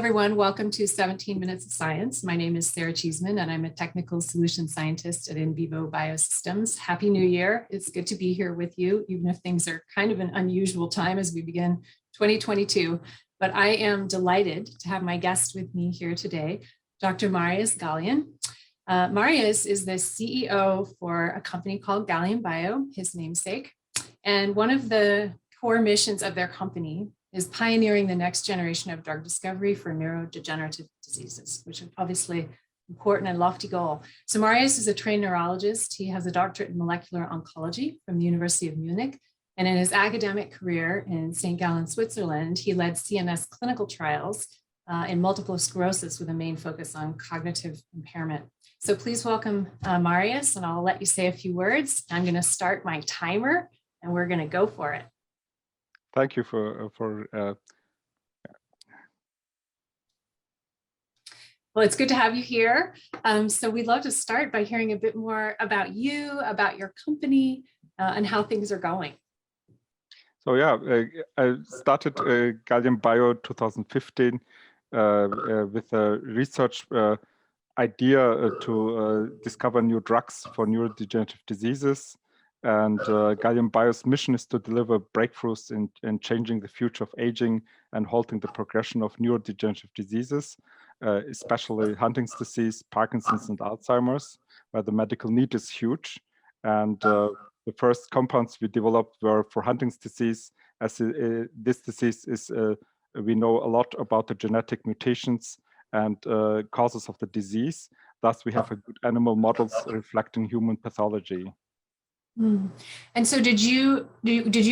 everyone. Welcome to 17 Minutes of Science. My name is Sarah Cheeseman, and I'm a technical solution scientist at In Vivo Biosystems. Happy New Year. It's good to be here with you, even if things are kind of an unusual time as we begin 2022. But I am delighted to have my guest with me here today, Dr. Marius Galyan. Marius is the CEO for a company called Gallium Bio, his namesake. And one of the core missions of their company is pioneering the next generation of drug discovery for neurodegenerative diseases, which is obviously important and lofty goal. So Marius is a trained neurologist. He has a doctorate in molecular oncology from the University of Munich. And in his academic career in Saint Gallen, Switzerland, he led CNS clinical trials in multiple sclerosis with a main focus on cognitive impairment. So please welcome Marius, and I'll let you say a few words. I'm going to start my timer, and we're going to go for it. Thank you for Well, it's good to have you here. So we'd love to start by hearing a bit more about you, about your company, and how things are going. So yeah, I started Gallium Bio 2015 with a research idea to discover new drugs for neurodegenerative diseases. And Gallium Bio's mission is to deliver breakthroughs in changing the future of aging and halting the progression of neurodegenerative diseases, especially Huntington's disease, Parkinson's, and Alzheimer's, where the medical need is huge. And the first compounds we developed were for Huntington's disease, as this disease is, we know a lot about the genetic mutations and causes of the disease. Thus, we have a good animal models reflecting human pathology. And so did you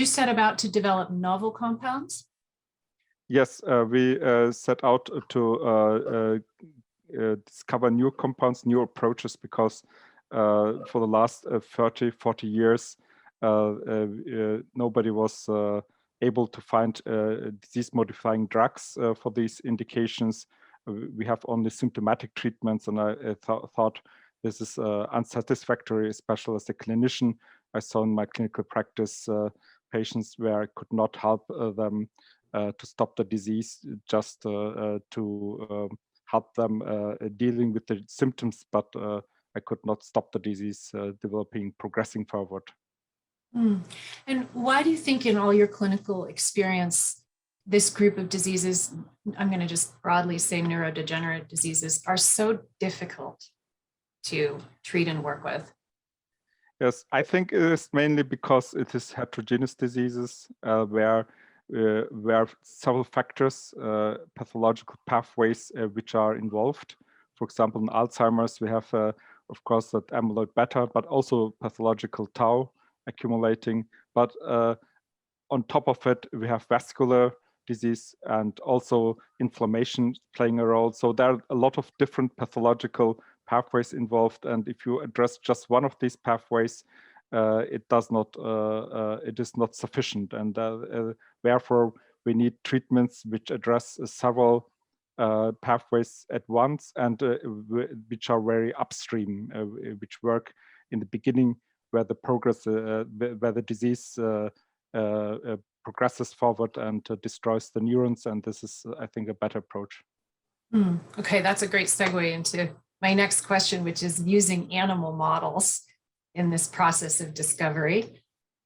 set about to develop novel compounds? Yes, we set out to discover new compounds, new approaches, because for the last 30, 40 years, nobody was able to find disease-modifying drugs for these indications. We have only symptomatic treatments, and I thought this is unsatisfactory, especially as a clinician. I saw in my clinical practice patients where I could not help them to stop the disease, just to help them dealing with the symptoms, but I could not stop the disease developing, progressing forward. And why do you think in all your clinical experience, this group of diseases, I'm going to just broadly say neurodegenerative diseases, are so difficult to treat and work with? Yes, I think it is mainly because it is heterogeneous diseases where several factors, pathological pathways which are involved. For example, in Alzheimer's, we have, of course, that amyloid beta, but also pathological tau accumulating. But on top of it, we have vascular disease and also inflammation playing a role. So there are a lot of different pathological pathways involved, and if you address just one of these pathways, it is not sufficient, and therefore we need treatments which address several pathways at once, and which are very upstream, which work in the beginning, where the progress, where the disease progresses forward and destroys the neurons, and this is, I think, a better approach. Okay, that's a great segue into my next question, which is using animal models in this process of discovery.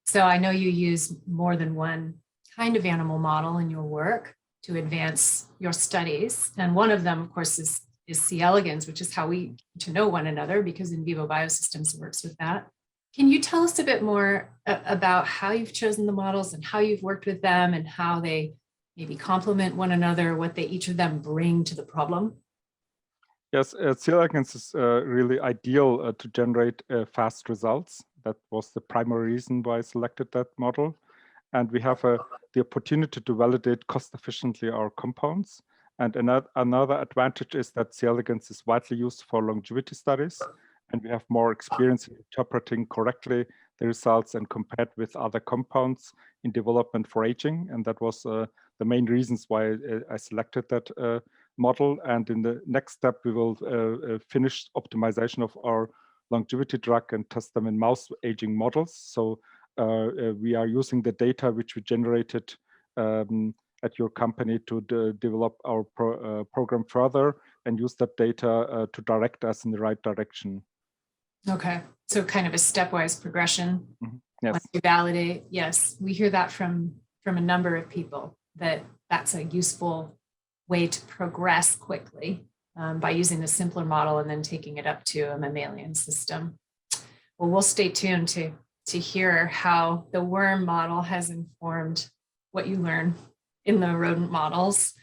So I know you use more than one kind of animal model in your work to advance your studies. And one of them, of course, is C. elegans, which is how we get to know one another, because In Vivo Biosystems works with that. Can you tell us a bit more about how you've chosen the models and how you've worked with them and how they maybe complement one another, what each of them bring to the problem? Yes, C. elegans is really ideal to generate fast results. That was the primary reason why I selected that model. And we have the opportunity to validate cost efficiently our compounds. And another advantage is that C. elegans is widely used for longevity studies, and we have more experience in interpreting correctly the results and compared with other compounds in development for aging. And that was the main reasons why I selected that model. And in the next step, we will finish optimization of our longevity drug and test them in mouse aging models. So we are using the data which we generated at your company to develop our program further and use that data to direct us in the right direction. Okay, so kind of a stepwise progression. Yes. Once you validate, yes, we hear that from a number of people, that that's a useful way to progress quickly by using a simpler model and then taking it up to a mammalian system. Well, we'll stay tuned to hear how the worm model has informed what you learn in the rodent models.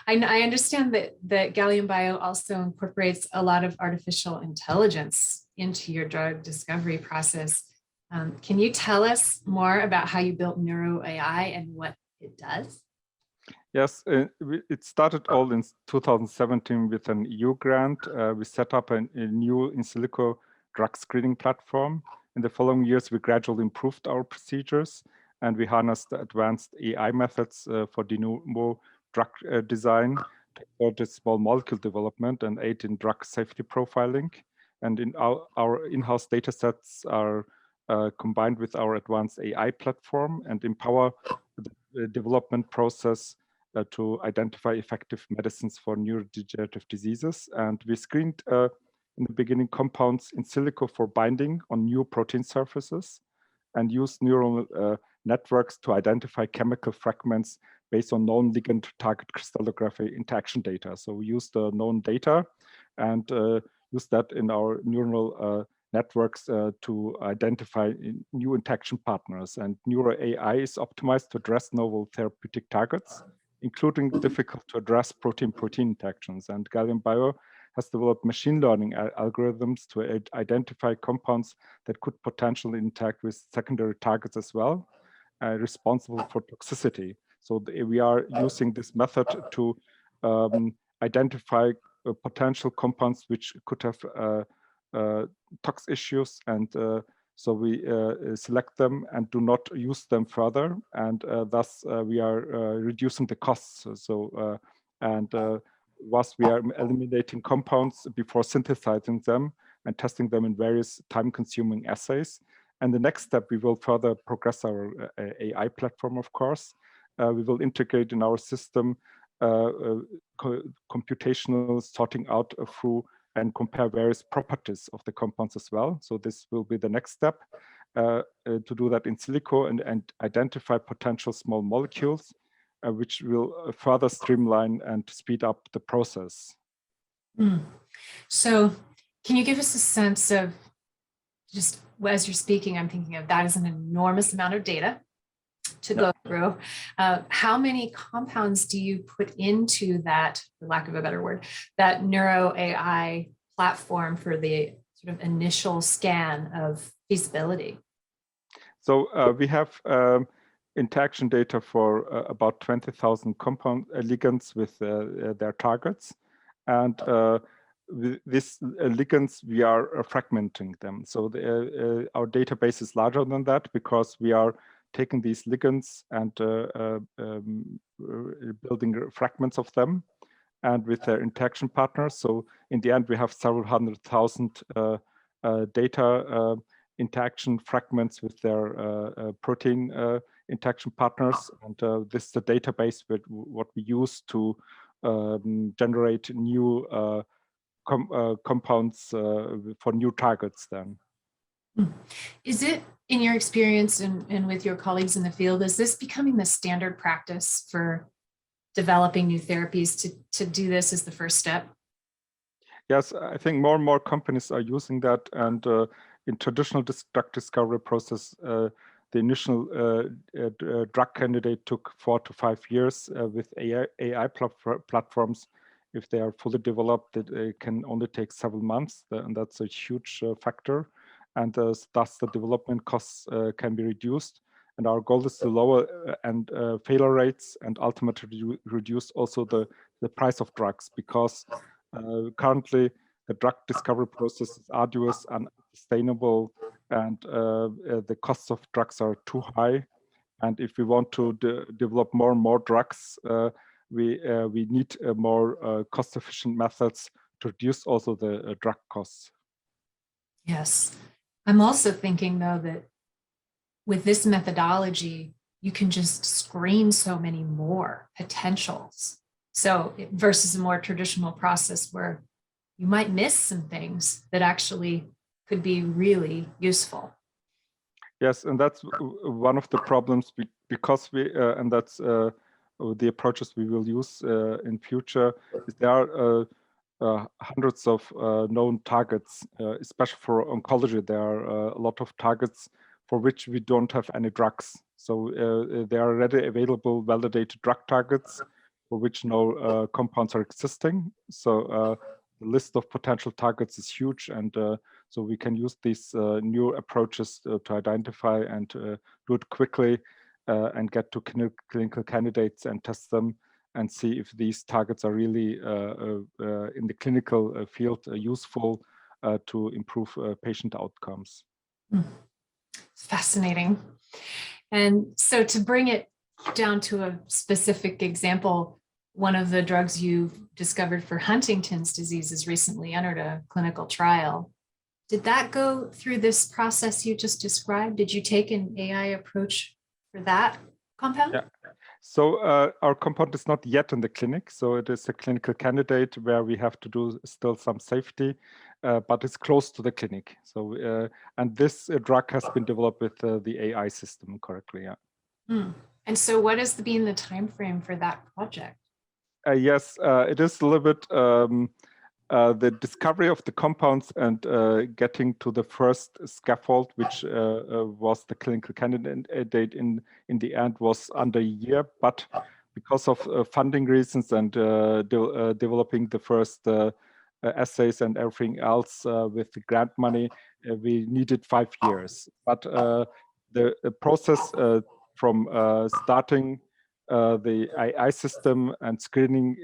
I understand that Gallium Bio also incorporates a lot of artificial intelligence into your drug discovery process. Can you tell us more about how you built Neuro AI and what it does? Yes, it started all in 2017 with an EU grant. We set up a new in silico drug screening platform. In the following years, we gradually improved our procedures, and we harnessed the advanced AI methods for de novo drug design, to small molecule development, and aid in drug safety profiling. And in our in-house data sets are combined with our advanced AI platform and empower the development process to identify effective medicines for neurodegenerative diseases. And we screened in the beginning compounds in silico for binding on new protein surfaces and used neural networks to identify chemical fragments based on known ligand target crystallography interaction data. So we used the known data and used that in our neural networks to identify new interaction partners. And Neuro AI is optimized to address novel therapeutic targets, including difficult to address protein-protein interactions. And Gallium Bio has developed machine learning algorithms to identify compounds that could potentially interact with secondary targets as well, responsible for toxicity. So we are using this method to identify potential compounds which could have tox issues, and so we select them and do not use them further, and thus we are reducing the costs. So whilst we are eliminating compounds before synthesizing them and testing them in various time-consuming assays. And the next step, we will further progress our AI platform, of course. We will integrate in our system computational sorting out through and compare various properties of the compounds as well. So this will be the next step to do that in silico and identify potential small molecules, which will further streamline and speed up the process. So can you give us a sense of, just as you're speaking, I'm thinking of that as an enormous amount of data to go through. How many compounds do you put into that, for lack of a better word, that Neuro AI platform for the sort of initial scan of feasibility? So we have interaction data for about 20,000 compound ligands with their targets. And with these ligands, we are fragmenting them. So our database is larger than that because we are taking these ligands and building fragments of them and with their interaction partners. So in the end, we have several 100,000 data interaction fragments with their protein interaction partners. And this is the database with what we use to generate new compounds for new targets then. Is it, in your experience and with your colleagues in the field, is this becoming the standard practice for developing new therapies to do this as the first step? Yes, I think more and more companies are using that. And in traditional drug discovery process, the initial drug candidate took 4 to 5 years. With AI platforms, if they are fully developed, it can only take several months, and that's a huge factor. And thus the development costs can be reduced. And our goal is to lower failure rates and ultimately reduce also the price of drugs, because currently the drug discovery process is arduous and unsustainable, and the costs of drugs are too high. And if we want to develop more and more drugs, we need more cost-efficient methods to reduce also the drug costs. Yes. I'm also thinking, though, that with this methodology, you can just screen so many more potentials. So versus a more traditional process where you might miss some things that actually could be really useful. Yes, and that's one of the problems because we, and that's the approaches we will use in future, is there are hundreds of known targets, especially for oncology. There are a lot of targets for which we don't have any drugs. So there are already available validated drug targets for which no compounds are existing. So the list of potential targets is huge, and so we can use these new approaches to identify and do it quickly and get to clinical candidates and test them and see if these targets are really in the clinical field useful to improve patient outcomes. Fascinating. And so to bring it down to a specific example, one of the drugs you've discovered for Huntington's disease has recently entered a clinical trial. Did that go through this process you just described? Did you take an AI approach for that compound? Yeah. So our compound is not yet in the clinic. So it is a clinical candidate where we have to do still some safety, but it's close to the clinic. So and this drug has been developed with the AI system correctly. Yeah. And so what has been the time frame for that project? Yes, it is a little bit the discovery of the compounds and getting to the first scaffold, which was the clinical candidate in the end, was under a year. But because of funding reasons and developing the first assays and everything else with the grant money, we needed 5 years. But the process from starting the AI system and screening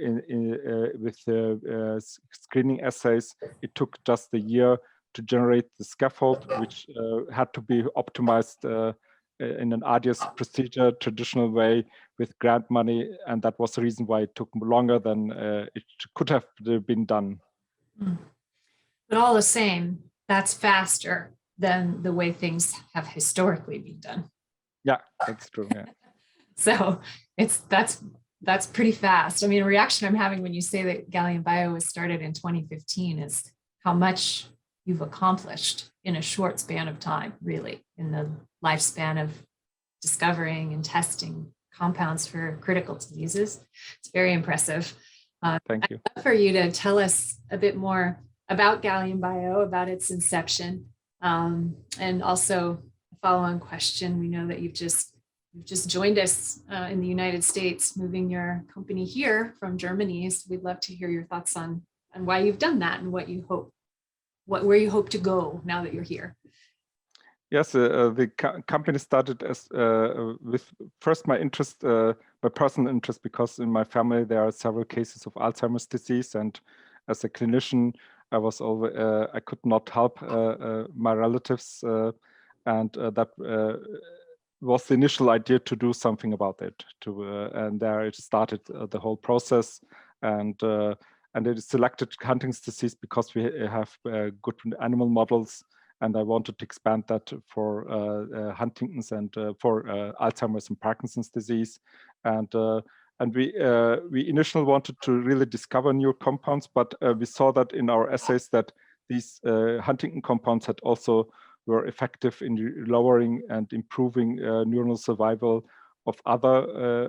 with screening assays, it took just a year to generate the scaffold, which had to be optimized in an arduous procedure, traditional way with grant money, and that was the reason why it took longer than it could have been done. But all the same, that's faster than the way things have historically been done. Yeah, that's true. Yeah. So that's pretty fast. I mean, a reaction I'm having when you say that Gallium Bio was started in 2015 is how much you've accomplished in a short span of time, really, in the lifespan of discovering and testing compounds for critical diseases. It's very impressive. Thank you. I'd love for you to tell us a bit more about Gallium Bio, about its inception, and also a follow-on question. We know that you've just joined us in the United States, moving your company here from Germany. So we'd love to hear your thoughts on why you've done that and where you hope to go now that you're here. Yes, the company started as with first my interest, my personal interest, because in my family there are several cases of Alzheimer's disease, and as a clinician, I was always I could not help my relatives, and that was the initial idea to do something about it. And there it started the whole process, and it selected Huntington's disease because we have good animal models. And I wanted to expand that for Huntington's and for Alzheimer's and Parkinson's disease. And we initially wanted to really discover new compounds, but we saw that in our assays that these Huntington compounds had also were effective in lowering and improving neuronal survival of other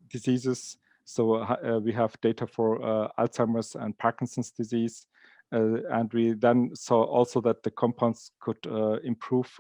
diseases. So we have data for Alzheimer's and Parkinson's disease. And we then saw also that the compounds could improve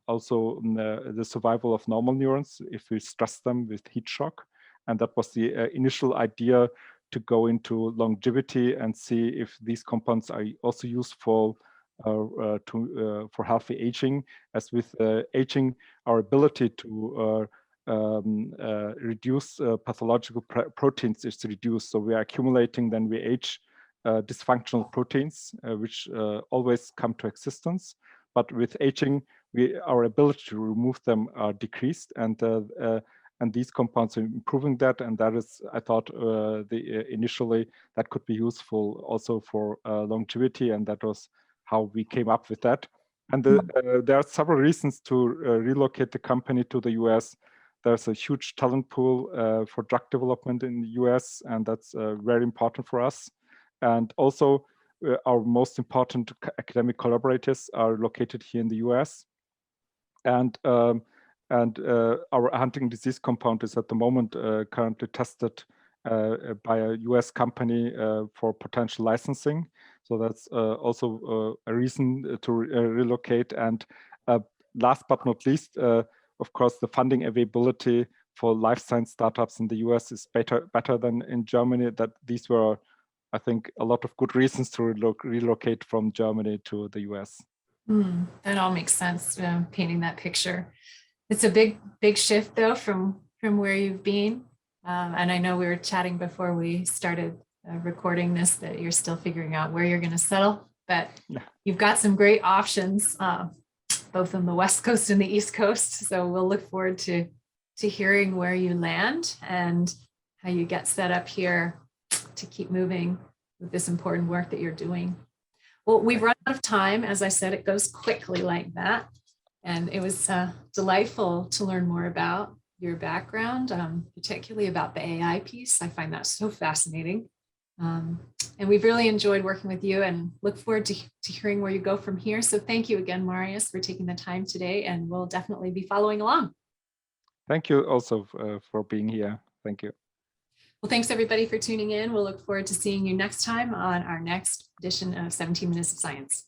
also the survival of normal neurons if we stress them with heat shock. And that was the initial idea, to go into longevity and see if these compounds are also useful for healthy aging. As with aging, our ability to reduce pathological proteins is reduced. So we are accumulating, then we age dysfunctional proteins, which always come to existence. But with aging, our ability to remove them are decreased, and these compounds are improving that. And that is, I thought, initially that could be useful also for longevity, and that was how we came up with that. And there are several reasons to relocate the company to the US. There's a huge talent pool for drug development in the US, and that's very important for us. And also, our most important academic collaborators are located here in the US. And our huntingtin disease compound is at the moment currently tested by a US company for potential licensing. So that's also a reason to relocate. And last but not least, of course, the funding availability for life science startups in the US is better than in Germany. That these were, I think, a lot of good reasons to relocate from Germany to the US. That all makes sense, painting that picture. It's a big shift, though, from where you've been. And I know we were chatting before we started recording this that you're still figuring out where you're going to settle. But you've got some great options, both on the West Coast and the East Coast. So we'll look forward to hearing where you land and how you get set up here to keep moving with this important work that you're doing. Well, we've run out of time. As I said, it goes quickly like that. And it was delightful to learn more about your background, particularly about the AI piece. I find that so fascinating. And we've really enjoyed working with you and look forward to hearing where you go from here. So thank you again, Marius, for taking the time today, and we'll definitely be following along. Thank you also for being here. Thank you. Well, thanks everybody for tuning in. We'll look forward to seeing you next time on our next edition of 17 Minutes of Science.